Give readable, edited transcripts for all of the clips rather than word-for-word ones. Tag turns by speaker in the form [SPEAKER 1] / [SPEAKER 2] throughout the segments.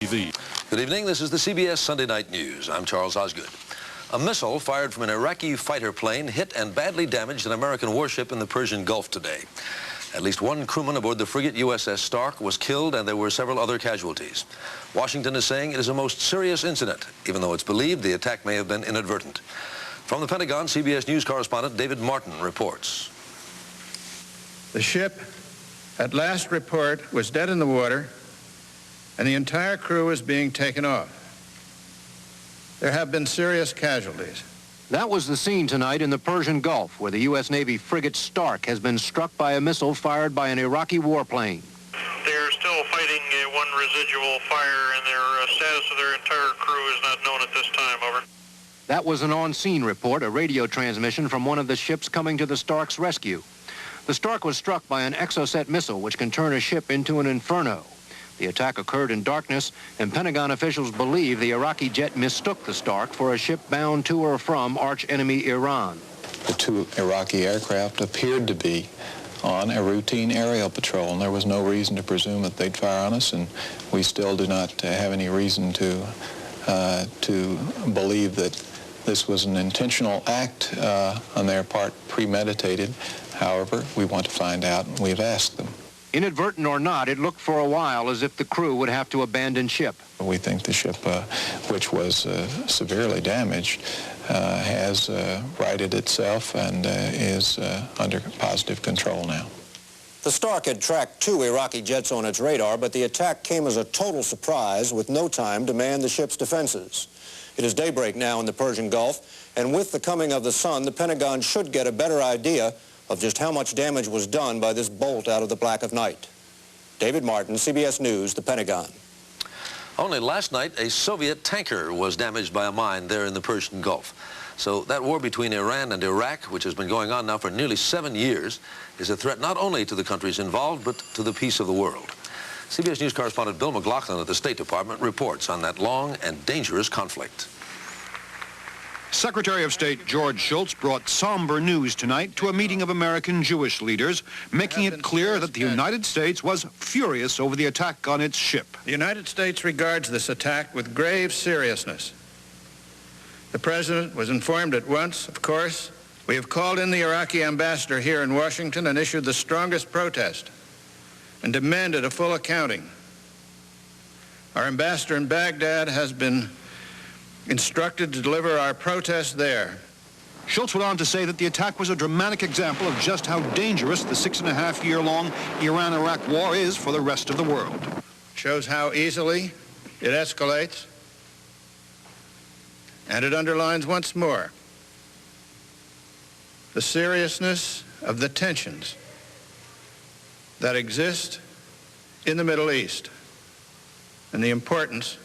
[SPEAKER 1] Good evening. This is the CBS Sunday Night News. I'm Charles Osgood. A missile fired from an Iraqi fighter plane hit and badly damaged an American warship in the Persian Gulf today. At least one crewman aboard the frigate USS Stark was killed, and there were several other casualties. Washington is saying it is a most serious incident, even though it's believed the attack may have been inadvertent. From the Pentagon, CBS News correspondent David Martin reports.
[SPEAKER 2] The ship, at last report, was dead in the water, and the entire crew is being taken off. There have been serious casualties.
[SPEAKER 3] That was the scene tonight in the Persian Gulf, where the U.S. Navy frigate Stark has been struck by a missile fired by an Iraqi warplane.
[SPEAKER 4] They're still fighting one residual fire, and their status of their entire crew is not known at this time. Over.
[SPEAKER 3] That was an on-scene report, a radio transmission from one of the ships coming to the Stark's rescue. The Stark was struck by an Exocet missile, which can turn a ship into an inferno. The attack occurred in darkness, and Pentagon officials believe the Iraqi jet mistook the Stark for a ship bound to or from arch-enemy Iran.
[SPEAKER 5] The two Iraqi aircraft appeared to be on a routine aerial patrol, and there was no reason to presume that they'd fire on us, and we still do not have any reason to believe that this was an intentional act on their part, premeditated. However, we want to find out, and we've asked them.
[SPEAKER 3] Inadvertent or not, it looked for a while as if the crew would have to abandon ship.
[SPEAKER 5] We think the ship, which was severely damaged, has righted itself and is under positive control now.
[SPEAKER 6] The Stark had tracked two Iraqi jets on its radar, but the attack came as a total surprise with no time to man the ship's defenses. It is daybreak now in the Persian Gulf, and with the coming of the sun, the Pentagon should get a better idea of just how much damage was done by this bolt out of the black of night. David Martin, CBS News, the Pentagon.
[SPEAKER 1] Only last night, a Soviet tanker was damaged by a mine there in the Persian Gulf. So that war between Iran and Iraq, which has been going on now for nearly 7 years, is a threat not only to the countries involved, but to the peace of the world. CBS News correspondent Bill McLaughlin at the State Department reports on that long and dangerous conflict.
[SPEAKER 7] Secretary of State George Shultz brought somber news tonight to a meeting of American Jewish leaders, making it clear that the United States was furious over the attack on its ship.
[SPEAKER 2] The United States regards this attack with grave seriousness. The President was informed at once, of course. We have called in the Iraqi ambassador here in Washington and issued the strongest protest and demanded a full accounting. Our ambassador in Baghdad has been instructed to deliver our protest there.
[SPEAKER 7] Shultz went on to say that the attack was a dramatic example of just how dangerous the 6.5-year-long Iran-Iraq war is for the rest of the world.
[SPEAKER 2] Shows how easily it escalates, and it underlines once more the seriousness of the tensions that exist in the Middle East and the importance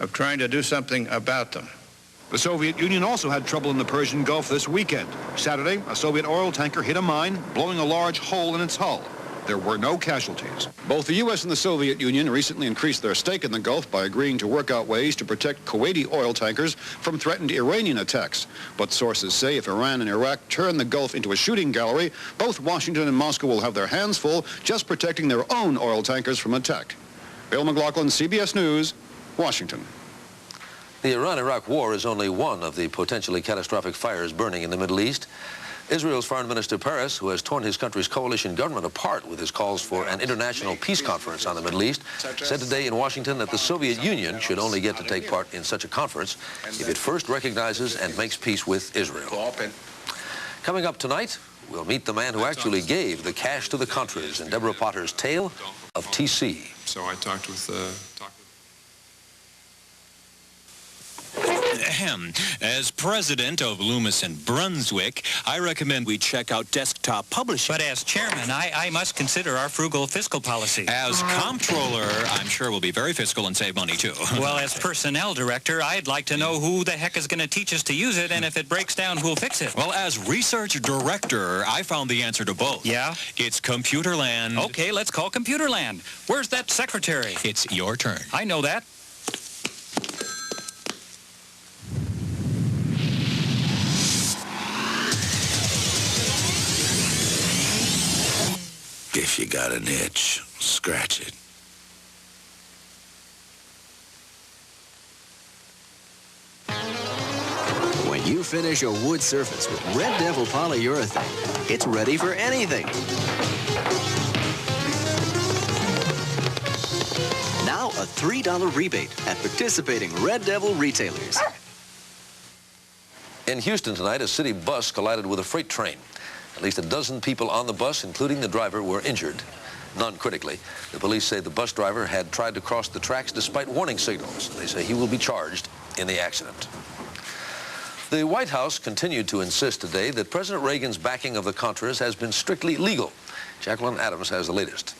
[SPEAKER 2] of trying to do something about them.
[SPEAKER 7] The Soviet Union also had trouble in the Persian Gulf this weekend. Saturday, a Soviet oil tanker hit a mine, blowing a large hole in its hull. There were no casualties. Both the U.S. and the Soviet Union recently increased their stake in the Gulf by agreeing to work out ways to protect Kuwaiti oil tankers from threatened Iranian attacks. But sources say if Iran and Iraq turn the Gulf into a shooting gallery, both Washington and Moscow will have their hands full just protecting their own oil tankers from attack. Bill McLaughlin, CBS News, Washington.
[SPEAKER 1] The Iran-Iraq war is only one of the potentially catastrophic fires burning in the Middle East. Israel's Foreign Minister Peres, who has torn his country's coalition government apart with his calls for an international peace conference on the Middle East, said today in Washington that the Soviet Union should only get to take part in such a conference if it first recognizes and makes peace with Israel. Coming up tonight, we'll meet the man who actually gave the cash to the Contras in Deborah Potter's tale of TC.
[SPEAKER 8] So I talked with
[SPEAKER 9] As president of Loomis and Brunswick, I recommend we check out desktop publishing.
[SPEAKER 10] But as chairman, I must consider our frugal fiscal policy.
[SPEAKER 9] As comptroller, I'm sure we'll be very fiscal and save money, too.
[SPEAKER 10] Well, as personnel director, I'd like to know who the heck is going to teach us to use it, and if it breaks down, who'll fix it.
[SPEAKER 9] Well, as research director, I found the answer to both.
[SPEAKER 10] Yeah?
[SPEAKER 9] It's Computerland.
[SPEAKER 10] Okay, let's call Computerland. Where's that secretary?
[SPEAKER 9] It's your turn.
[SPEAKER 10] I know that.
[SPEAKER 11] If you got an itch, scratch it.
[SPEAKER 8] You finish a wood surface with Red Devil polyurethane. It's ready for anything. Now a $3 rebate at participating Red Devil retailers.
[SPEAKER 1] In Houston tonight, a city bus collided with a freight train. At least a dozen people on the bus, including the driver, were injured. None critically. The police say the bus driver had tried to cross the tracks despite warning signals. They say he will be charged in the accident. The White House continued to insist today that President Reagan's backing of the Contras has been strictly legal. Jacqueline Adams has the latest.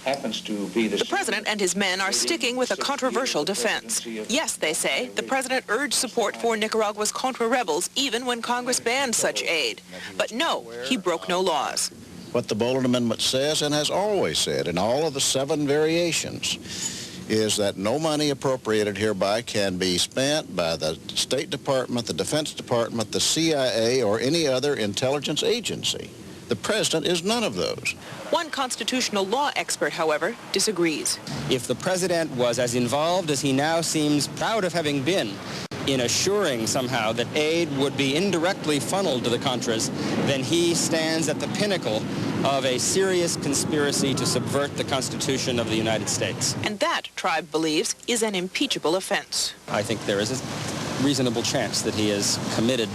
[SPEAKER 11] Happens to be the president and his men are sticking with a controversial defense. Yes, they say, the president urged support for Nicaragua's Contra rebels even when Congress banned such aid. But no, he broke no laws.
[SPEAKER 12] What the Boland Amendment says, and has always said in all of the 7 variations, is that no money appropriated hereby can be spent by the State Department, the Defense Department, the CIA, or any other intelligence agency. The president is none of those.
[SPEAKER 11] One constitutional law expert, however, disagrees.
[SPEAKER 13] If the president was as involved as he now seems proud of having been in assuring somehow that aid would be indirectly funneled to the Contras, then he stands at the pinnacle of a serious conspiracy to subvert the Constitution of the United States.
[SPEAKER 11] And that, Tribe believes, is an impeachable offense.
[SPEAKER 13] I think there is a reasonable chance that he has committed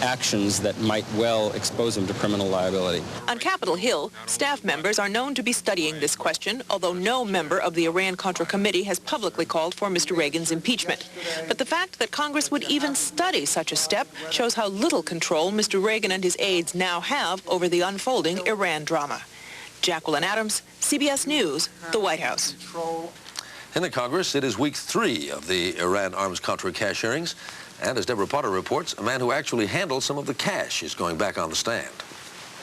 [SPEAKER 13] actions that might well expose him to criminal liability.
[SPEAKER 11] On Capitol Hill, staff members are known to be studying this question, although no member of the Iran-Contra committee has publicly called for Mr. Reagan's impeachment. But the fact that Congress would even study such a step shows how little control Mr. Reagan and his aides now have over the unfolding Iran drama. Jacqueline Adams, CBS News, the White House.
[SPEAKER 1] In the Congress, it is week 3 of the Iran Arms-Contra cash hearings. And as Deborah Potter reports, a man who actually handled some of the cash is going back on the stand.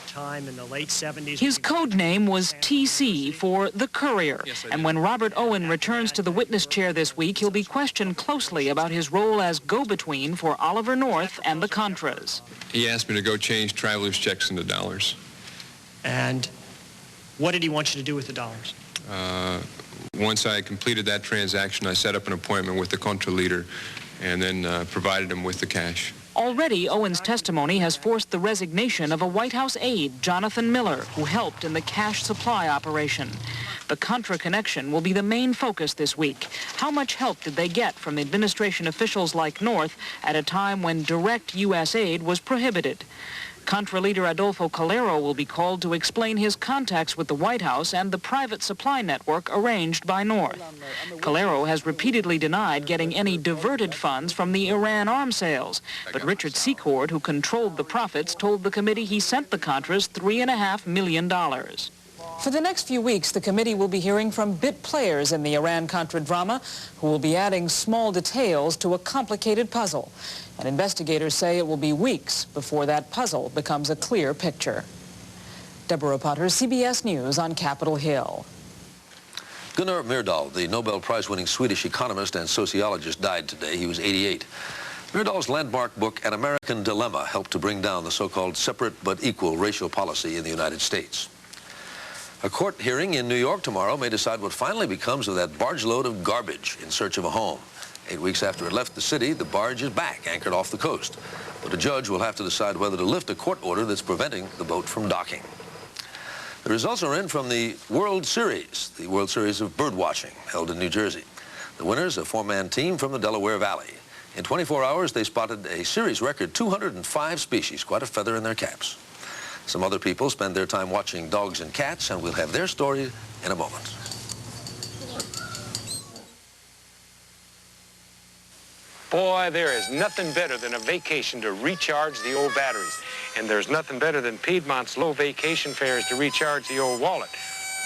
[SPEAKER 14] Time in the late 70s.
[SPEAKER 15] His code name was TC for The Courier. And when Robert Owen returns to the witness chair this week, he'll be questioned closely about his role as go-between for Oliver North and the Contras.
[SPEAKER 16] He asked me to go change travelers' checks into dollars.
[SPEAKER 14] And what did he want you to do with the dollars?
[SPEAKER 16] Once I completed that transaction, I set up an appointment with the Contra leader and then provided him with the cash.
[SPEAKER 15] Already, Owen's testimony has forced the resignation of a White House aide, Jonathan Miller, who helped in the cash supply operation. The Contra connection will be the main focus this week. How much help did they get from administration officials like North at a time when direct U.S. aid was prohibited? Contra leader Adolfo Calero will be called to explain his contacts with the White House and the private supply network arranged by North. Calero has repeatedly denied getting any diverted funds from the Iran arms sales, but Richard Secord, who controlled the profits, told the committee he sent the Contras $3.5 million.
[SPEAKER 17] For the next few weeks, the committee will be hearing from bit players in the Iran-Contra drama who will be adding small details to a complicated puzzle. And investigators say it will be weeks before that puzzle becomes a clear picture. Deborah Potter, CBS News on Capitol Hill.
[SPEAKER 1] Gunnar Myrdal, the Nobel Prize-winning Swedish economist and sociologist, died today. He was 88. Myrdal's landmark book, An American Dilemma, helped to bring down the so-called separate but equal racial policy in the United States. A court hearing in New York tomorrow may decide what finally becomes of that barge load of garbage in search of a home. 8 weeks after it left the city, the barge is back, anchored off the coast. But a judge will have to decide whether to lift a court order that's preventing the boat from docking. The results are in from the World Series of bird watching held in New Jersey. The winners, a 4-man team from the Delaware Valley. In 24 hours, they spotted a series record 205 species, quite a feather in their caps. Some other people spend their time watching dogs and cats, and we'll have their story in a moment.
[SPEAKER 18] Boy, there is nothing better than a vacation to recharge the old batteries. And there's nothing better than Piedmont's low vacation fares to recharge the old wallet.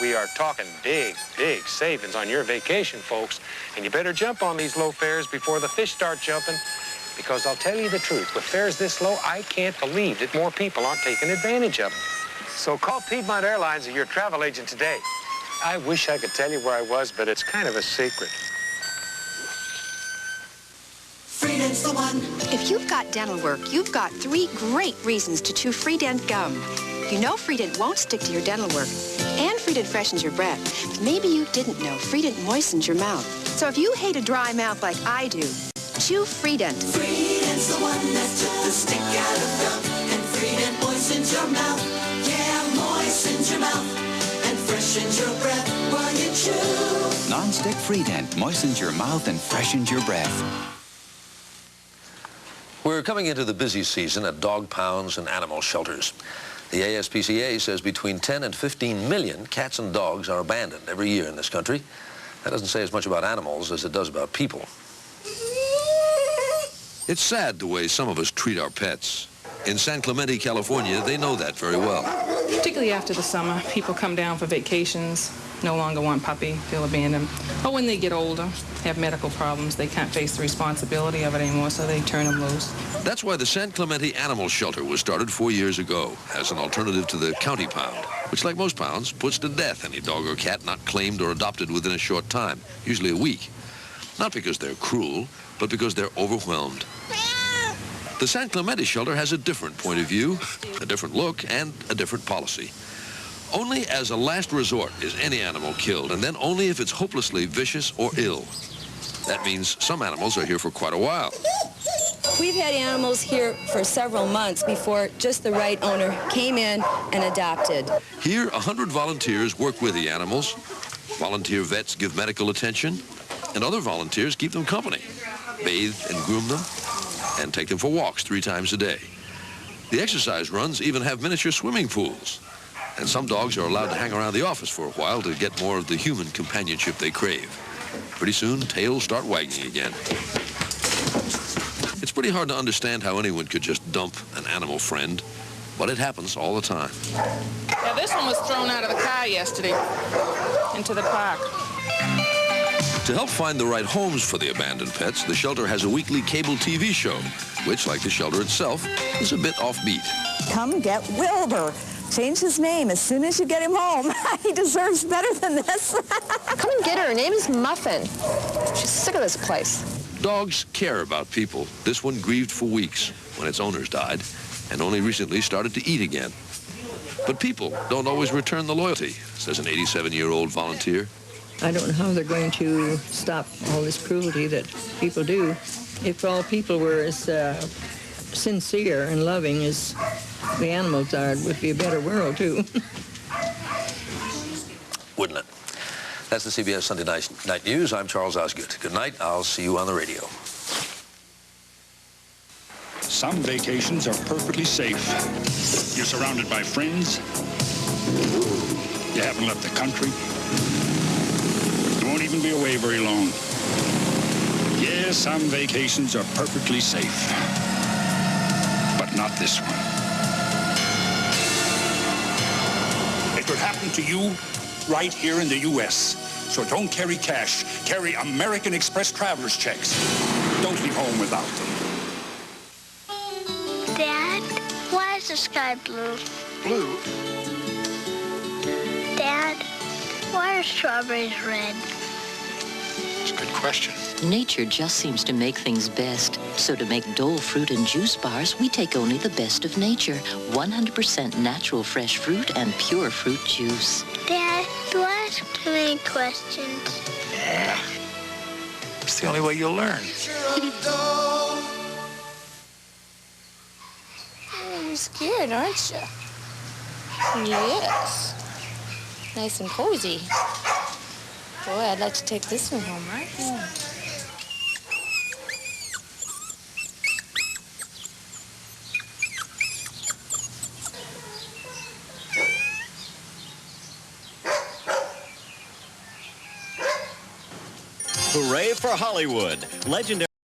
[SPEAKER 18] We are talking big, big savings on your vacation, folks. And you better jump on these low fares before the fish start jumping. Because I'll tell you the truth, with fares this low, I can't believe that more people aren't taking advantage of them. So call Piedmont Airlines or your travel agent today. I wish I could tell you where I was, but it's kind of a secret.
[SPEAKER 19] Freedent's the one. If you've got dental work, you've got 3 great reasons to chew Freedent gum. You know Freedent won't stick to your dental work, and Freedent freshens your breath. But maybe you didn't know Freedent moistens your mouth. So if you hate a dry mouth like I do, chew Freedent.
[SPEAKER 20] Freedent's the one that took the stick out of gum, and Freedent moistens your mouth. Yeah, moistens your mouth and freshens your breath while you chew.
[SPEAKER 21] Non-stick Freedent moistens your mouth and freshens your breath.
[SPEAKER 1] We're coming into the busy season at dog pounds and animal shelters. The ASPCA says between 10 and 15 million cats and dogs are abandoned every year in this country. That doesn't say as much about animals as it does about people.
[SPEAKER 22] It's sad the way some of us treat our pets. In San Clemente, California, they know that very well.
[SPEAKER 23] Particularly after the summer, people come down for vacations, no longer want puppy, feel abandoned. Or when they get older, have medical problems, they can't face the responsibility of it anymore, so they turn them loose.
[SPEAKER 22] That's why the San Clemente Animal Shelter was started 4 years ago as an alternative to the county pound, which, like most pounds, puts to death any dog or cat not claimed or adopted within a short time, usually a week. Not because they're cruel, but because they're overwhelmed. The San Clemente Shelter has a different point of view, a different look, and a different policy. Only as a last resort is any animal killed, and then only if it's hopelessly vicious or ill. That means some animals are here for quite a while.
[SPEAKER 24] We've had animals here for several months before just the right owner came in and adopted.
[SPEAKER 22] Here, 100 volunteers work with the animals. Volunteer vets give medical attention, and other volunteers keep them company, bathe and groom them, and take them for walks 3 times a day. The exercise runs even have miniature swimming pools. And some dogs are allowed to hang around the office for a while to get more of the human companionship they crave. Pretty soon, tails start wagging again. It's pretty hard to understand how anyone could just dump an animal friend, but it happens all the time.
[SPEAKER 23] Now, this one was thrown out of the car yesterday into the park.
[SPEAKER 22] To help find the right homes for the abandoned pets, the shelter has a weekly cable TV show, which, like the shelter itself, is a bit offbeat.
[SPEAKER 25] Come get Wilbur. Change his name as soon as you get him home. He deserves better than this.
[SPEAKER 26] Come and get her. Her name is Muffin. She's sick of this place.
[SPEAKER 22] Dogs care about people. This one grieved for weeks when its owners died and only recently started to eat again. But people don't always return the loyalty, says an 87-year-old volunteer.
[SPEAKER 27] I don't know how they're going to stop all this cruelty that people do. If all people were as sincere and loving as the animals are, it would be a better world, too.
[SPEAKER 1] Wouldn't it? That's the CBS Sunday Night News. I'm Charles Osgood. Good night. I'll see you on the radio.
[SPEAKER 28] Some vacations are perfectly safe. You're surrounded by friends. You haven't left the country. You won't even be away very long. Yes, some vacations are perfectly safe. But not this one. It could happen to you right here in the U.S. So don't carry cash. Carry American Express traveler's checks. Don't leave home without them.
[SPEAKER 29] Dad, why is the sky blue?
[SPEAKER 28] Blue?
[SPEAKER 29] Dad, why are strawberries red?
[SPEAKER 28] It's a good question.
[SPEAKER 30] Nature just seems to make things best. So to make Dole fruit and juice bars, we take only the best of nature. 100% natural fresh fruit and pure fruit juice.
[SPEAKER 29] Dad, do I ask too many questions?
[SPEAKER 28] Yeah. It's the only way you'll learn.
[SPEAKER 26] You're scared, aren't you? Yes. Nice and cozy. Boy, I'd like to take this one home, right? Yeah.
[SPEAKER 31] Hooray for Hollywood. Legendary